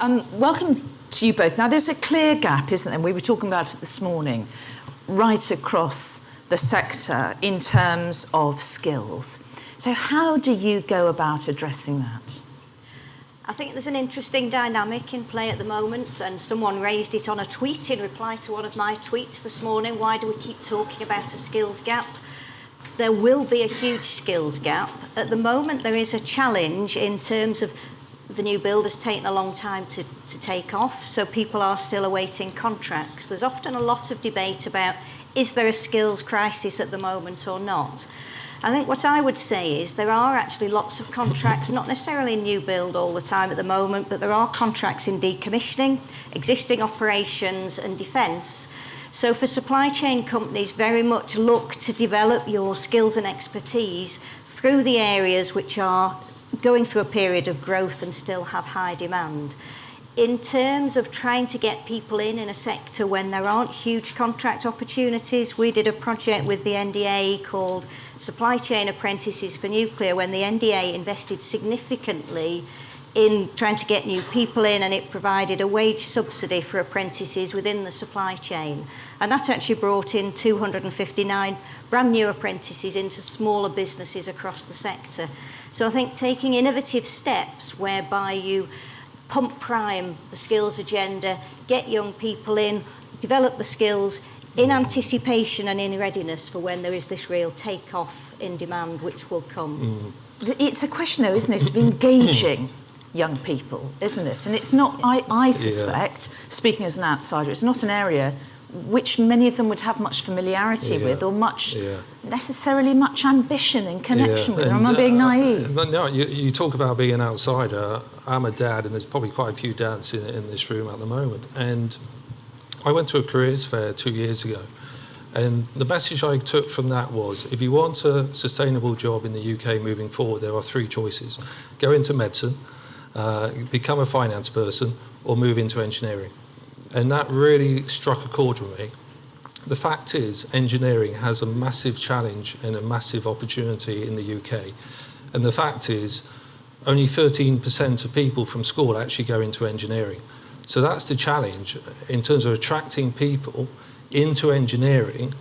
Welcome to you both. Now, there's a clear gap, isn't there? We were talking about it this morning, right across the sector in terms of skills. So how do you go about addressing that? I think there's an interesting dynamic in play at the moment, and someone raised it on a tweet in reply to one of my tweets this morning. Why do we keep talking about a skills gap? There will be a huge skills gap. At the moment, there is a challenge in terms of the new build has taken a long time to take off, so people are still awaiting contracts. There's often a lot of debate about, is there a skills crisis at the moment or not? I think what I would say is there are actually lots of contracts, not necessarily in new build all the time at the moment, but there are contracts in decommissioning, existing operations and defence. So for supply chain companies, very much look to develop your skills and expertise through the areas which are going through a period of growth and still have high demand. In terms of trying to get people in a sector when there aren't huge contract opportunities, we did a project with the NDA called Supply Chain Apprentices for Nuclear, when the NDA invested significantly in trying to get new people in, and it provided a wage subsidy for apprentices within the supply chain. And that actually brought in 259 brand new apprentices into smaller businesses across the sector. So I think taking innovative steps whereby you pump prime the skills agenda, get young people in, develop the skills in anticipation and in readiness for when there is this real take-off in demand which will come. It's a question, though, isn't it, of engaging young people, isn't it? And it's not, I suspect, speaking as an outsider, it's not an area which many of them would have much familiarity with or necessarily much ambition in connection with. Or am I being naive? No, you talk about being an outsider. I'm a dad, and there's probably quite a few dads in this room at the moment. And I went to a careers fair 2 years ago, and the message I took from that was, if you want a sustainable job in the UK moving forward, there are three choices. Go into medicine, become a finance person, or move into engineering. And that really struck a chord with me. The fact is, engineering has a massive challenge and a massive opportunity in the UK. And the fact is, only 13% of people from school actually go into engineering. So that's the challenge in terms of attracting people into engineering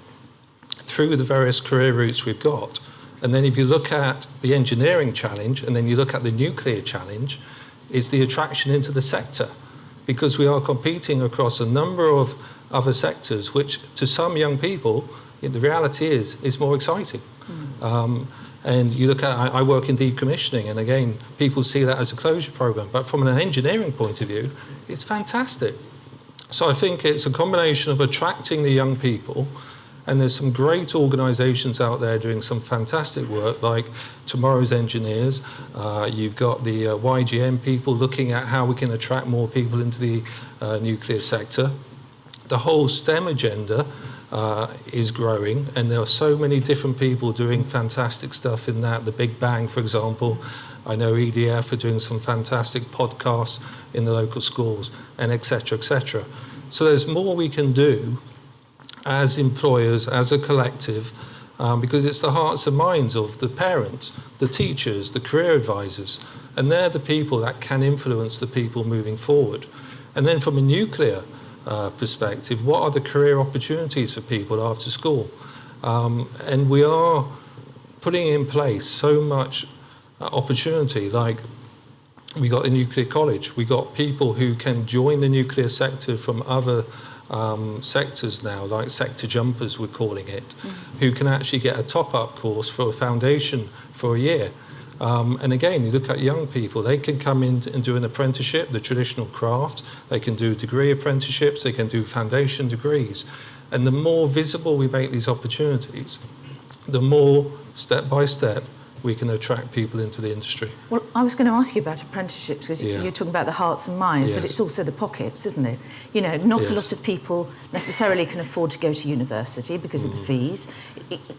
through the various career routes we've got. And then if you look at the engineering challenge and then you look at the nuclear challenge, is the attraction into the sector. Because we are competing across a number of other sectors, which to some young people, the reality is more exciting. And you look at, I work in decommissioning, and again, people see that as a closure program, but from an engineering point of view, it's fantastic. So I think it's a combination of attracting the young people, and there's some great organisations out there doing some fantastic work, like Tomorrow's Engineers. You've got the YGM people looking at how we can attract more people into the nuclear sector. The whole STEM agenda is growing, and there are so many different people doing fantastic stuff in that. The Big Bang, for example. I know EDF are doing some fantastic podcasts in the local schools, and et cetera, et cetera. So there's more we can do as employers, as a collective, because it's the hearts and minds of the parents, the teachers, the career advisors, and they're the people that can influence the people moving forward. And then from a nuclear perspective, what are the career opportunities for people after school? And we are putting in place so much opportunity, like we got a nuclear college, we got people who can join the nuclear sector from other sectors now, like sector jumpers we're calling it, who can actually get a top-up course for a foundation for a year. And again, you look at young people, they can come in and do an apprenticeship, the traditional craft, they can do degree apprenticeships, they can do foundation degrees. And the more visible we make these opportunities, the more, step by step, we can attract people into the industry. Well, I was going to ask you about apprenticeships, because you're talking about the hearts and minds, but it's also the pockets, isn't it? You know, not a lot of people necessarily can afford to go to university because of the fees.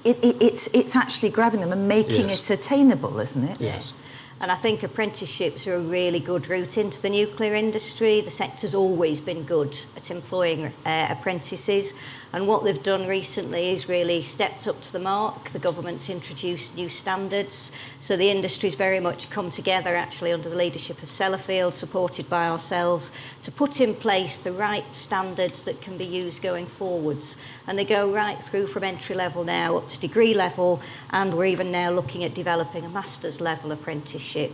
It's actually grabbing them and making it attainable, isn't it? Yes. And I think apprenticeships are a really good route into the nuclear industry. The sector's always been good at employing apprentices. And what they've done recently is really stepped up to the mark. The government's introduced new standards. So the industry's very much come together, actually under the leadership of Sellafield, supported by ourselves, to put in place the right standards that can be used going forwards. And they go right through from entry level now up to degree level, and we're even now looking at developing a master's level apprenticeship.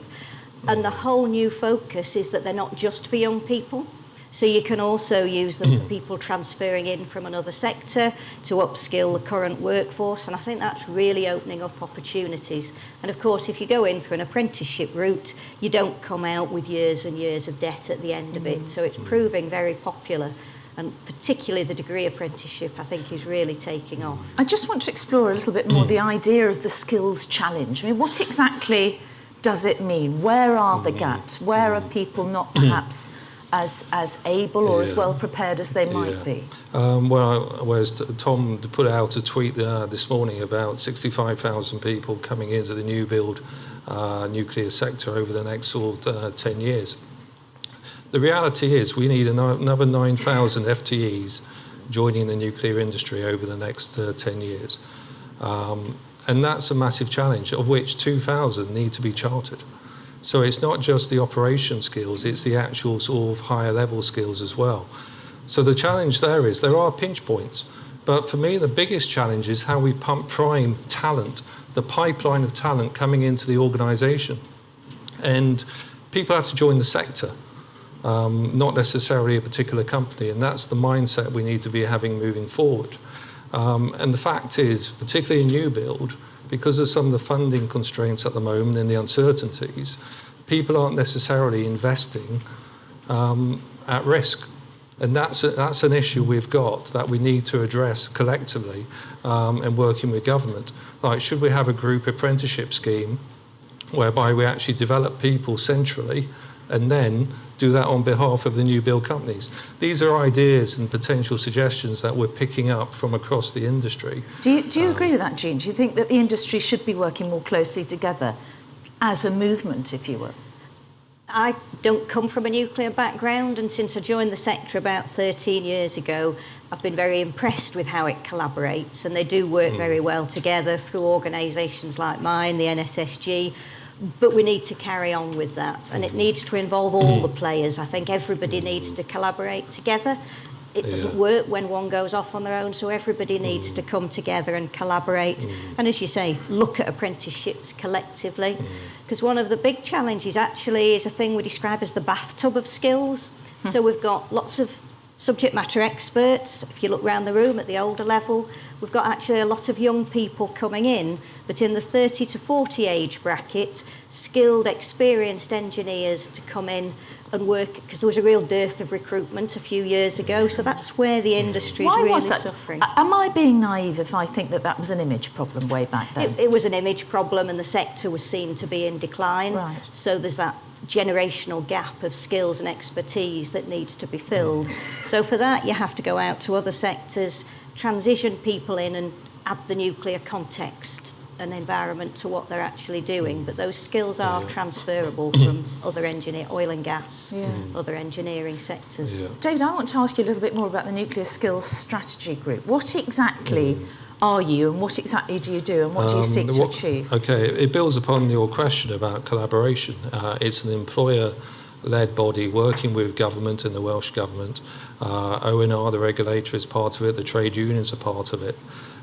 And the whole new focus is that they're not just for young people. So you can also use them for people transferring in from another sector to upskill the current workforce. And I think that's really opening up opportunities. And of course, if you go in through an apprenticeship route, you don't come out with years and years of debt at the end of it. So it's proving very popular. And particularly the degree apprenticeship, I think, is really taking off. I just want to explore a little bit more the idea of the skills challenge. I mean, what exactly does it mean? Where are the gaps? Where are people not perhaps as able or as well prepared as they might be? Whereas Tom put out a tweet this morning about 65,000 people coming into the new build nuclear sector over the next sort of 10 years. The reality is we need another 9,000 FTEs joining the nuclear industry over the next 10 years. And that's a massive challenge, of which 2,000 need to be chartered. So it's not just the operation skills, it's the actual sort of higher level skills as well. So the challenge there is there are pinch points. But for me, the biggest challenge is how we pump prime talent, the pipeline of talent coming into the organisation. And people have to join the sector, not necessarily a particular company. And that's the mindset we need to be having moving forward. And the fact is, particularly in new build, because of some of the funding constraints at the moment and the uncertainties, people aren't necessarily investing at risk. And that's an issue we've got that we need to address collectively and working with government. Like, should we have a group apprenticeship scheme whereby we actually develop people centrally and then do that on behalf of the new build companies? These are ideas and potential suggestions that we're picking up from across the industry. Do you agree with that, Jean? Do you think that the industry should be working more closely together as a movement, if you will? I don't come from a nuclear background, and since I joined the sector about 13 years ago, I've been very impressed with how it collaborates, and they do work very well together through organisations like mine, the NSSG. But we need to carry on with that, and it needs to involve all the players. I think everybody needs to collaborate together. It doesn't work when one goes off on their own, so everybody needs to come together and collaborate. And as you say, look at apprenticeships collectively, because one of the big challenges actually is a thing we describe as the bathtub of skills. So we've got lots of subject matter experts. If you look around the room at the older level, we've got actually a lot of young people coming in, but in the 30 to 40 age bracket, skilled, experienced engineers to come in and work, because there was a real dearth of recruitment a few years ago. So that's where the industry is really suffering. Am I being naive if I think that that was an image problem way back then? It was an image problem, and the sector was seen to be in decline. Right. So there's that generational gap of skills and expertise that needs to be filled. So for that, you have to go out to other sectors, transition people in and add the nuclear context and environment to what they're actually doing. But those skills are transferable from other oil and gas, other engineering sectors. David, I want to ask you a little bit more about the Nuclear Skills Strategy Group. What exactly are you, and what exactly do you do, and what do you seek to achieve? Okay, it builds upon your question about collaboration. It's an employer-led body working with government and the Welsh Government. ONR, the regulator, is part of it, the trade unions are part of it.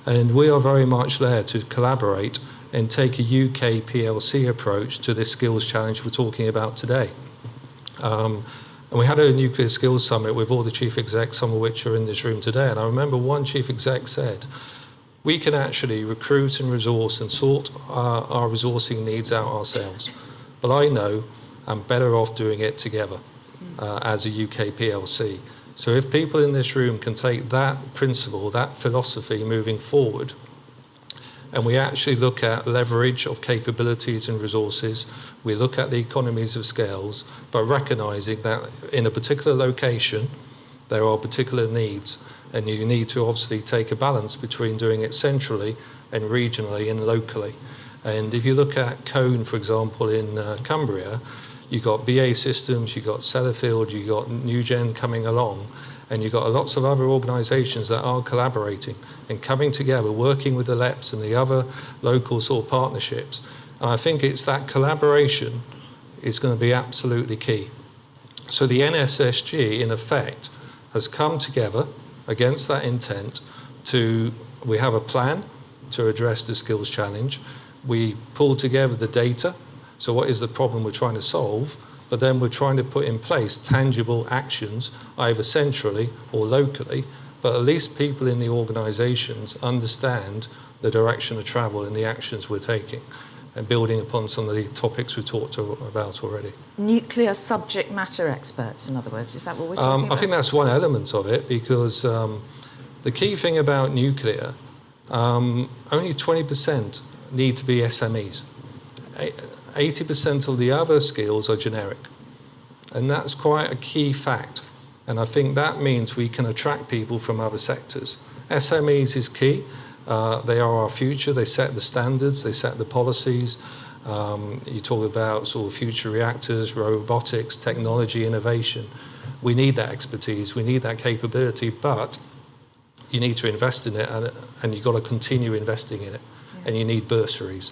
And we are very much there to collaborate and take a UK PLC approach to this skills challenge we're talking about today. And we had a nuclear skills summit with all the chief execs, some of which are in this room today. And I remember one chief exec said, we can actually recruit and resource and sort our resourcing needs out ourselves. But I know I'm better off doing it together as a UK PLC. So if people in this room can take that principle, that philosophy moving forward, and we actually look at leverage of capabilities and resources, we look at the economies of scales, but recognising that in a particular location, there are particular needs, and you need to obviously take a balance between doing it centrally and regionally and locally. And if you look at Cone, for example, in Cumbria, you've got BA Systems, you've got Sellafield, you've got NewGen coming along, and you've got lots of other organisations that are collaborating and coming together, working with the LEPs and the other local sort of partnerships. And I think it's that collaboration is going to be absolutely key. So the NSSG, in effect, has come together against that intent we have a plan to address the skills challenge. We pull together the data. So what is the problem we're trying to solve? But then we're trying to put in place tangible actions, either centrally or locally, but at least people in the organisations understand the direction of travel and the actions we're taking, and building upon some of the topics we talked about already. Nuclear subject matter experts, in other words, is that what we're talking about? I think that's one element of it, because the key thing about nuclear, only 20% need to be SMEs. 80% of the other skills are generic. And that's quite a key fact. And I think that means we can attract people from other sectors. SMEs is key. They are our future. They set the standards. They set the policies. You talk about sort of future reactors, robotics, technology, innovation. We need that expertise. We need that capability. But you need to invest in it, and you've got to continue investing in it. Yeah. And you need bursaries.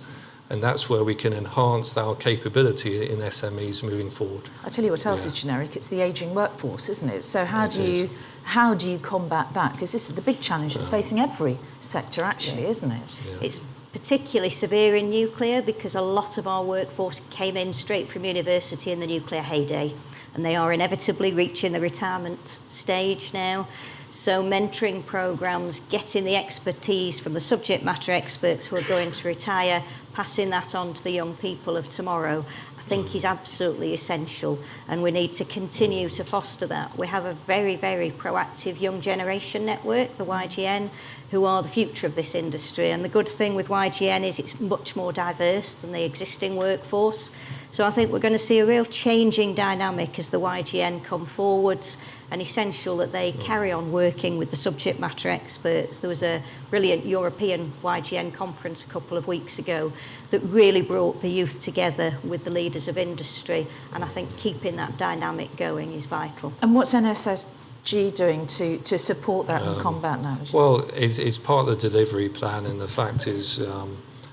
And that's where we can enhance our capability in SMEs moving forward. I tell you what else is generic, it's the ageing workforce, isn't it? So how do you combat that? Because this is the big challenge that's facing every sector, actually, isn't it? Yeah. It's particularly severe in nuclear because a lot of our workforce came in straight from university in the nuclear heyday, and they are inevitably reaching the retirement stage now. So mentoring programmes, getting the expertise from the subject matter experts who are going to retire, passing that on to the young people of tomorrow, I think is absolutely essential, and we need to continue to foster that. We have a very, very proactive young generation network, the YGN, who are the future of this industry, and the good thing with YGN is it's much more diverse than the existing workforce. So I think we're going to see a real changing dynamic as the YGN come forwards, and essential that they carry on working with the subject matter experts. There was a brilliant European YGN conference a couple of weeks ago that really brought the youth together with the leaders of industry, and I think keeping that dynamic going is vital. And what's NSSG doing to support that and combat that? Well, it's part of the delivery plan, and the fact is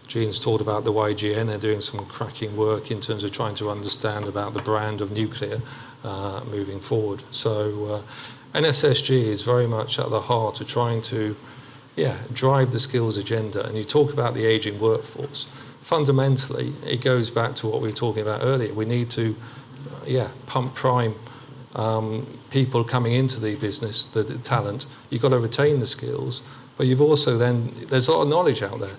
Jean's talked about the YGN. They're doing some cracking work in terms of trying to understand about the brand of nuclear moving forward. So NSSG is very much at the heart of trying to drive the skills agenda. And you talk about the ageing workforce. Fundamentally, it goes back to what we were talking about earlier. We need to pump prime people coming into the business, the talent. You've got to retain the skills, but you've also there's a lot of knowledge out there.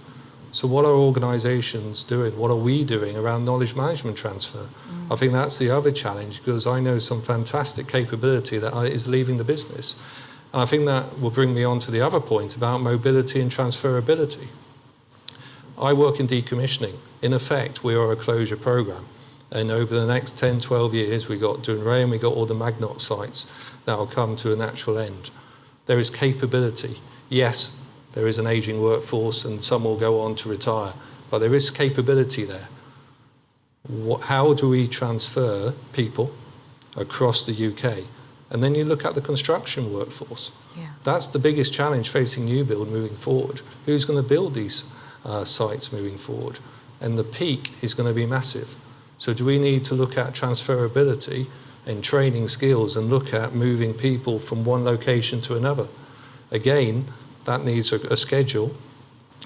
So what are organisations doing? What are we doing around knowledge management transfer? I think that's the other challenge, because I know some fantastic capability that is leaving the business. And I think that will bring me on to the other point about mobility and transferability. I work in decommissioning. In effect, we are a closure programme. And over the next 10, 12 years, we've got Dunray and we've got all the Magnot sites that will come to a natural end. There is capability. Yes, there is an ageing workforce and some will go on to retire, but there is capability there. How do we transfer people across the UK? And then you look at the construction workforce. Yeah. That's the biggest challenge facing new build moving forward. Who's going to build these sites moving forward? And the peak is going to be massive. So do we need to look at transferability and training skills and look at moving people from one location to another? Again, that needs a schedule.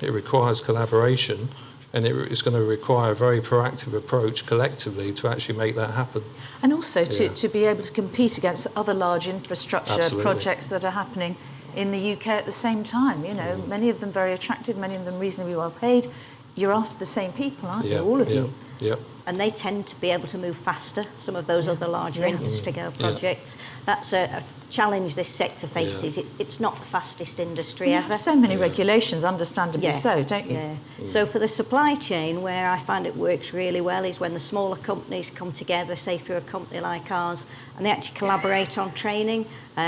It requires collaboration, and it's going to require a very proactive approach collectively to actually make that happen. And also to be able to compete against other large infrastructure projects that are happening in the UK at the same time. You know, many of them very attractive, many of them reasonably well paid. You're after the same people, aren't you? All of you. Yeah. And they tend to be able to move faster, some of those other larger industry projects. That's a challenge this sector faces. It's not the fastest industry You ever. have so many regulations, understandably so, don't you? Yeah. So for the supply chain, where I find it works really well is when the smaller companies come together, say through a company like ours, and they actually collaborate on training.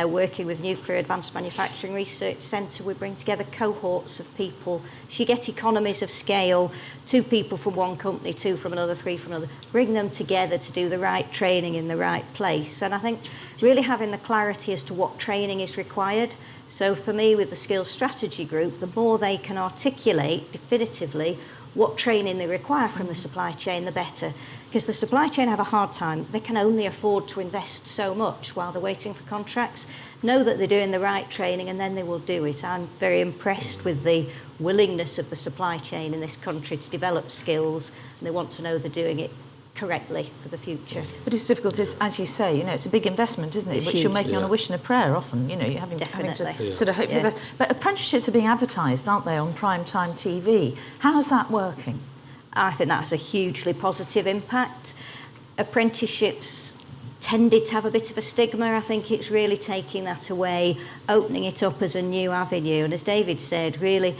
Working with Nuclear Advanced Manufacturing Research Centre, we bring together cohorts of people. So you get economies of scale, 2 people from one company, 2 from another, 3 from another. Bring them together to do the right training in the right place. And I think really having the clarity as to what training is required. So for me, with the Skills Strategy Group, the more they can articulate definitively what training they require from the supply chain, the better. Because the supply chain have a hard time. They can only afford to invest so much while they're waiting for contracts. Know that they're doing the right training and then they will do it. I'm very impressed with the willingness of the supply chain in this country to develop skills, and they want to know they're doing it correctly for the future. But it's difficult, as you say, it's a big investment, isn't it? It's Which huge. you're making on a wish and a prayer often, you're having to sort of hope for the best. But apprenticeships are being advertised, aren't they, on prime time TV? How's that working? I think that's a hugely positive impact. Apprenticeships tended to have a bit of a stigma. I think it's really taking that away, opening it up as a new avenue. And as David said, really,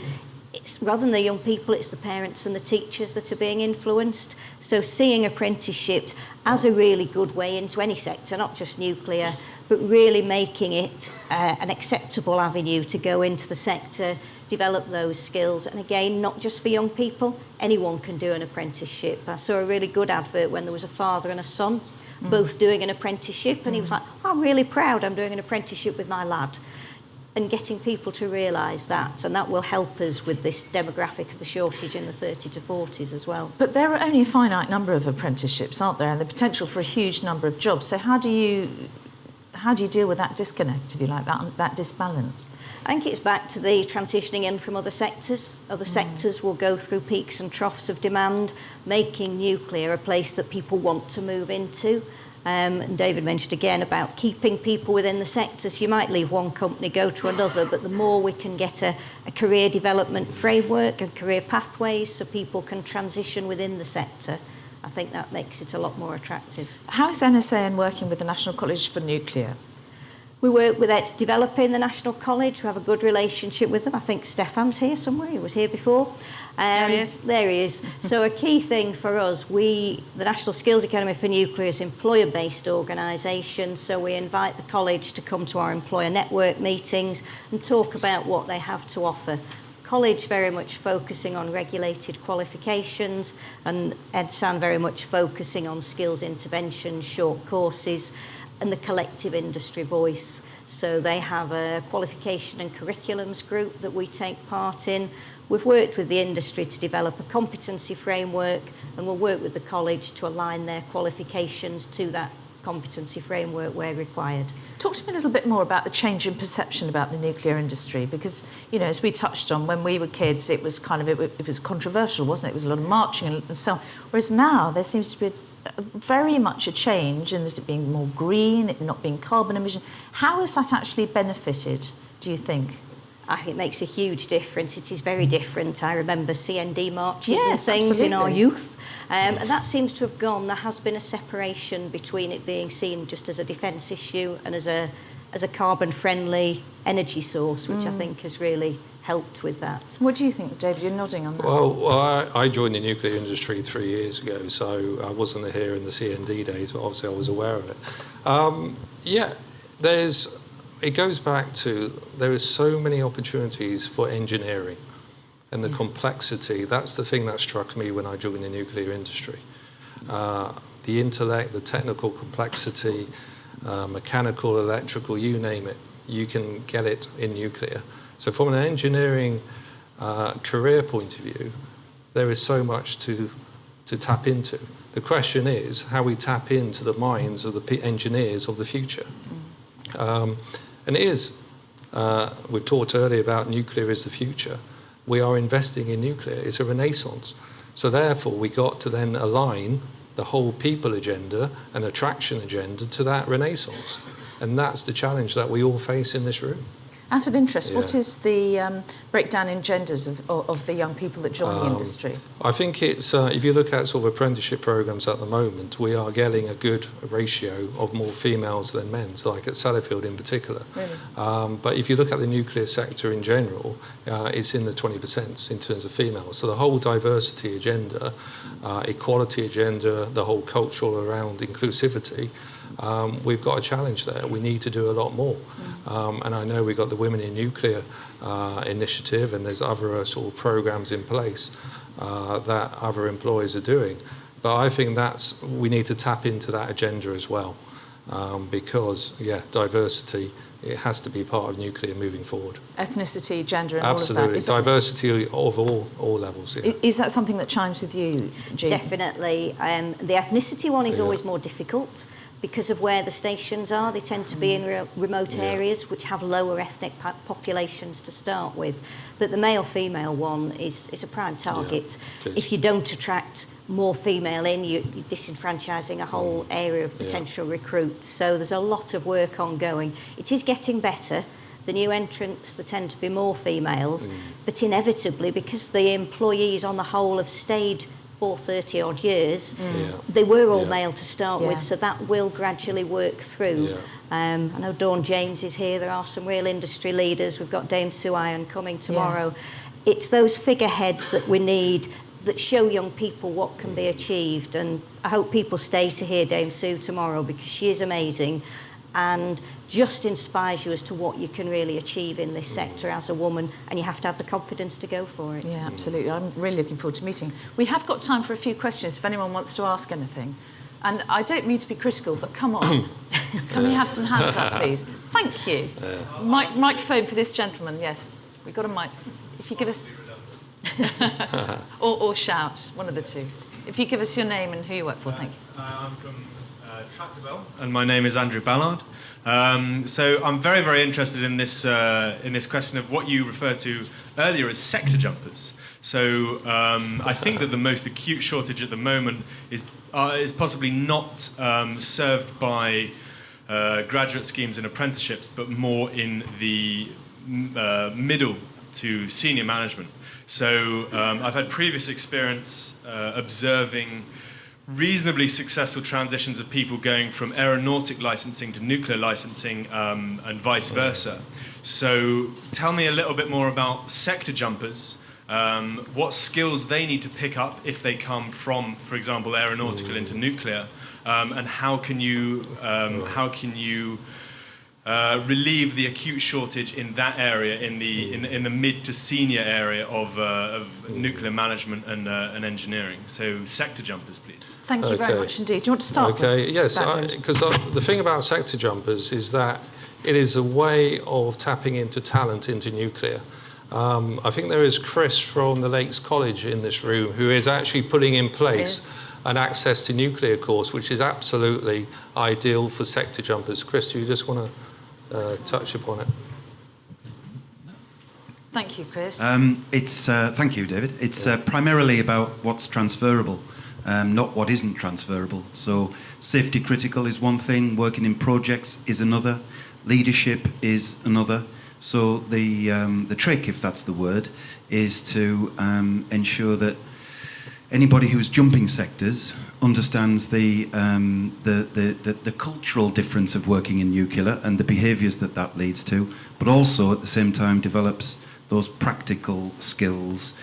it's rather than the young people, it's the parents and the teachers that are being influenced. So seeing apprenticeships as a really good way into any sector, not just nuclear, but really making it an acceptable avenue to go into the sector, develop those skills. And again, not just for young people, anyone can do an apprenticeship. I saw a really good advert when there was a father and a son both doing an apprenticeship, and he was like, I'm really proud I'm doing an apprenticeship with my lad. And getting people to realise that, and that will help us with this demographic of the shortage in the 30 to 40s as well. But there are only a finite number of apprenticeships, aren't there, and the potential for a huge number of jobs. So how do you deal with that disconnect, if you like, that disbalance? I think it's back to the transitioning in from other sectors. Other sectors will go through peaks and troughs of demand, making nuclear a place that people want to move into. And David mentioned again about keeping people within the sector. So you might leave one company, go to another, but the more we can get a career development framework and career pathways so people can transition within the sector, I think that makes it a lot more attractive. How is NSAN working with the National College for Nuclear? We work with it developing the National College. We have a good relationship with them. I think Stefan's here somewhere. He was here before. There he is. There he is. So a key thing for us, the National Skills Academy for Nuclear is an employer-based organisation. So we invite the college to come to our employer network meetings and talk about what they have to offer. College very much focusing on regulated qualifications, and EdSAN very much focusing on skills intervention, short courses, and the collective industry voice. So they have a qualification and curriculums group that we take part in. We've worked with the industry to develop a competency framework, and we'll work with the college to align their qualifications to that competency framework where required. Talk to me a little bit more about the change in perception about the nuclear industry, because, as we touched on, when we were kids, it was it was controversial, wasn't it? It was a lot of marching and so on. Whereas now there seems to be very much a change in it being more green, it not being carbon emission. How has that actually benefited, do you think? I think it makes a huge difference. It is very different. I remember CND marches and things absolutely. in our youth. And that seems to have gone. There has been a separation between it being seen just as a defence issue and as a carbon-friendly energy source, which I think has really helped with that. What do you think, David? You're nodding on that. Well, I joined the nuclear industry 3 years ago, so I wasn't here in the CND days, but obviously I was aware of it. It goes back to there is so many opportunities for engineering and the complexity. That's the thing that struck me when I joined the nuclear industry. The intellect, the technical complexity, mechanical, electrical, you name it, you can get it in nuclear. So from an engineering career point of view, there is so much to tap into. The question is how we tap into the minds of the engineers of the future. And it is. We've talked earlier about nuclear is the future. We are investing in nuclear. It's a renaissance. So therefore, we got to then align the whole people agenda and attraction agenda to that renaissance. And that's the challenge that we all face in this room. Out of interest, Yeah. what is the breakdown in genders of the young people that join the industry? I think it's, if you look at sort of apprenticeship programs at the moment, we are getting a good ratio of more females than men, so like at Sellafield in particular. Really? But if you look at the nuclear sector in general, it's in the 20% in terms of females. So the whole diversity agenda, equality agenda, the whole cultural around inclusivity, we've got a challenge there. We need to do a lot more. And I know we've got the Women in Nuclear initiative, and there's other sort of programs in place that other employers are doing. But I think we need to tap into that agenda as well, because, diversity, it has to be part of nuclear moving forward. Ethnicity, gender, and Absolutely. all of that. Diversity of all levels. Yeah. Is that something that chimes with you, Jean? Definitely. The ethnicity one is always more difficult because of where the stations are. They tend to be in remote areas which have lower ethnic populations to start with. But the male-female one is a prime target. Yeah, if you don't attract more female in, you're disenfranchising a whole area of potential recruits. So there's a lot of work ongoing. It is getting better. The new entrants, there tend to be more females, but inevitably, because the employees on the whole have stayed for 30 odd years, they were all male to start with, so that will gradually work through. I know Dawn James is here. There are some real industry leaders. We've got Dame Sue Iron coming tomorrow. It's those figureheads that we need that show young people what can be achieved, and I hope people stay to hear Dame Sue tomorrow, because she is amazing and just inspires you as to what you can really achieve in this sector as a woman, and you have to have the confidence to go for it. Yeah, absolutely. I'm really looking forward to meeting. We have got time for a few questions if anyone wants to ask anything. And I don't mean to be critical, but come on. Can we have some hands up, please? Thank you. Microphone for this gentleman, yes. We've got a mic. If you give us... or shout, one of the two. If you give us your name and who you work for, thank you. I'm from Tractable, and my name is Andrew Ballard. So I'm very, very interested in this question of what you referred to earlier as sector jumpers. So I think that the most acute shortage at the moment is possibly not served by graduate schemes and apprenticeships, but more in the middle to senior management. So I've had previous experience observing reasonably successful transitions of people going from aeronautic licensing to nuclear licensing and vice versa. So tell me a little bit more about sector jumpers, what skills they need to pick up if they come from, for example, aeronautical into nuclear, and how can you relieve the acute shortage in that area, in the mid to senior area of nuclear management and engineering. So sector jumpers, please. Thank you very much indeed. Do you want to start? Okay, yes, because the thing about sector jumpers is that it is a way of tapping into talent into nuclear. I think there is Chris from the Lakes College in this room who is actually putting in place an access to nuclear course, which is absolutely ideal for sector jumpers. Chris, do you just want to touch upon it? Thank you, Chris. Thank you, David. It's primarily about what's transferable, not what isn't transferable. So safety critical is one thing, working in projects is another, leadership is another. So the trick, if that's the word, is to ensure that anybody who's jumping sectors understands the cultural difference of working in nuclear and the behaviours that leads to, but also at the same time develops those practical skills.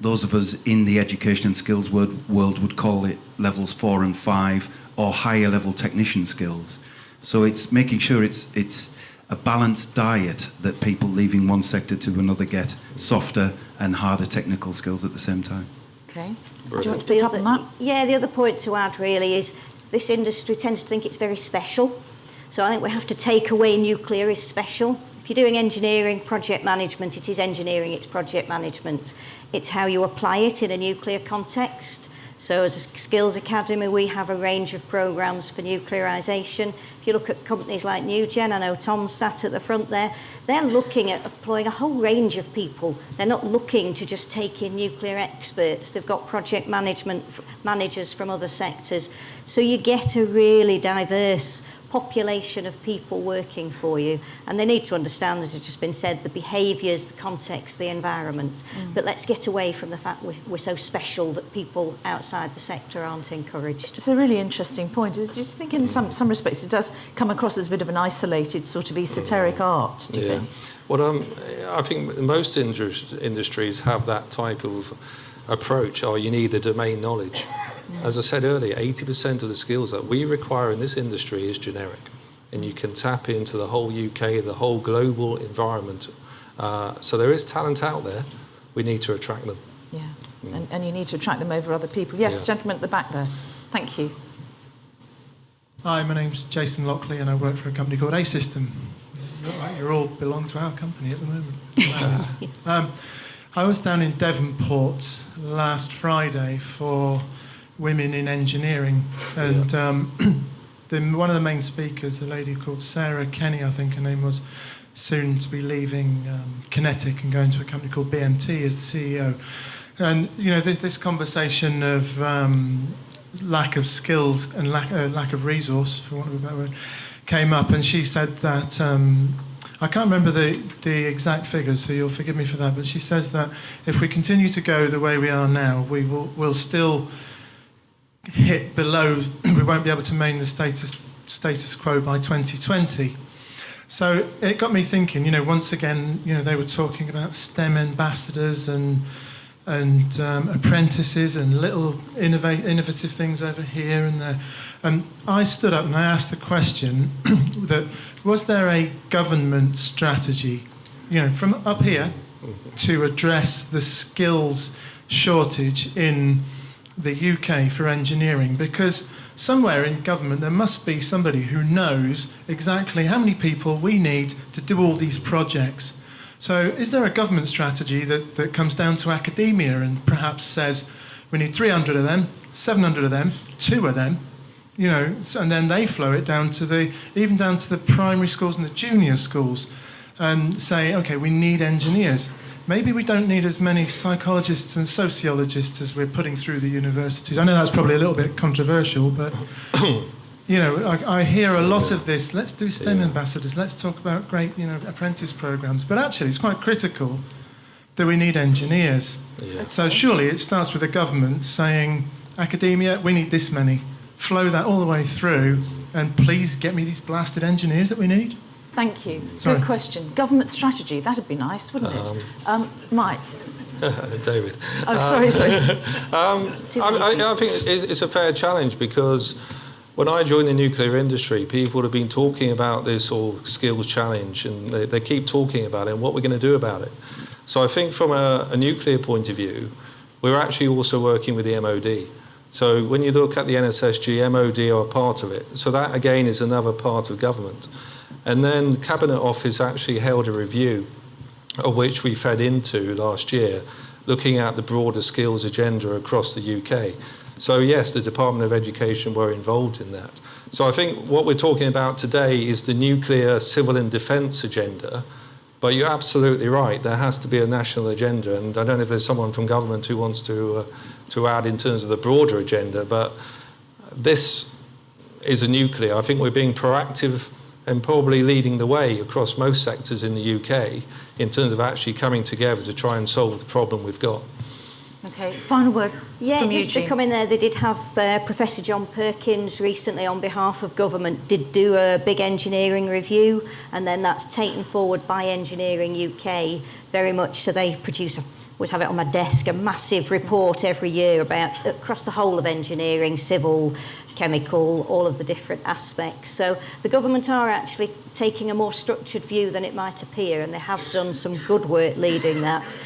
Those of us in the education and skills world would call it levels 4 and 5 or higher level technician skills. So it's making sure it's a balanced diet that people leaving one sector to another get softer and harder technical skills at the same time. Okay. Do you want to pick up on that? Yeah, the other point to add really is this industry tends to think it's very special. So I think we have to take away nuclear is special. If you're doing engineering, project management, it is engineering, it's project management. It's how you apply it in a nuclear context. So as a skills academy, we have a range of programmes for nuclearisation. If you look at companies like NewGen, I know Tom sat at the front there, they're looking at employing a whole range of people. They're not looking to just take in nuclear experts. They've got project management managers from other sectors. So you get a really diverse population of people working for you, and they need to understand, as has just been said, the behaviours, the context, the environment. But let's get away from the fact we're so special that people outside the sector aren't encouraged. It's a really interesting point. I just think in some respects it does come across as a bit of an isolated sort of esoteric art, do you think? Well, I think most industries have that type of approach, you need the domain knowledge. As I said earlier, 80% of the skills that we require in this industry is generic, and you can tap into the whole UK, the whole global environment. So there is talent out there. We need to attract them. Yeah, and you need to attract them over other people. Yes, gentleman at the back there. Thank you. Hi, my name's Jason Lockley, and I work for a company called A-System. You all belong to our company at the moment. I was down in Devonport last Friday for Women in Engineering, and one of the main speakers, a lady called Sarah Kenny, I think her name was, soon to be leaving Kinetic and going to a company called BMT as the CEO. And this conversation of lack of skills and lack of resource, for want of a better word, came up, and she said that I can't remember the exact figures, so you'll forgive me for that, but she says that if we continue to go the way we are now, we'll still hit below, we won't be able to maintain the status quo by 2020. So it got me thinking, once again, they were talking about STEM ambassadors and apprentices and little innovative things over here and there. And I stood up and I asked the question that was there a government strategy, from up here to address the skills shortage in the UK for engineering? Because somewhere in government there must be somebody who knows exactly how many people we need to do all these projects. So is there a government strategy that comes down to academia and perhaps says we need 300 of them, 700 of them, 2 of them, and then they flow it down to even down to the primary schools and the junior schools and say, okay, we need engineers. Maybe we don't need as many psychologists and sociologists as we're putting through the universities. I know that's probably a little bit controversial, but I hear a lot of this. Let's do STEM ambassadors. Let's talk about great, apprentice programs. But actually, it's quite critical that we need engineers. Yeah. So surely it starts with the government saying, academia, we need this many. Flow that all the way through, and please get me these blasted engineers that we need. Thank you. Sorry. Good question. Government strategy, that'd be nice, wouldn't it? Mike? David. Oh, sorry. I think it's a fair challenge, because when I joined the nuclear industry, people have been talking about this skills challenge, and they keep talking about it and what we're going to do about it. So I think from a nuclear point of view, we're actually also working with the MOD. So when you look at the NSSG, MOD are part of it. So that, again, is another part of government. And then Cabinet Office actually held a review, of which we fed into last year, looking at the broader skills agenda across the UK. So yes, the Department of Education were involved in that. So I think what we're talking about today is the nuclear civil and defence agenda. But you're absolutely right, there has to be a national agenda. And I don't know if there's someone from government who wants to add in terms of the broader agenda, but this is a nuclear. I think we're being proactive and probably leading the way across most sectors in the UK in terms of actually coming together to try and solve the problem we've got. Okay, final word from just Eugene. to come in there, they did have Professor John Perkins recently on behalf of government did do a big engineering review, and then that's taken forward by Engineering UK very much. So they produce, I always have it on my desk, a massive report every year about across the whole of engineering, civil, chemical, all of the different aspects. So the government are actually taking a more structured view than it might appear, and they have done some good work leading that.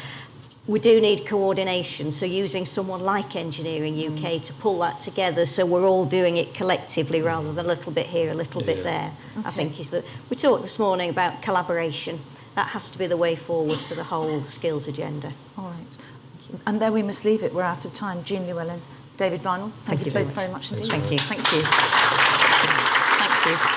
We do need coordination, so using someone like Engineering UK to pull that together so we're all doing it collectively rather than a little bit here, a little bit there, I think is that. We talked this morning about collaboration. That has to be the way forward for the whole skills agenda. All right. And there we must leave it. We're out of time. Jean Llewellyn, David Vinall, thank you both very much indeed. Thank you. Thank you. Thank you.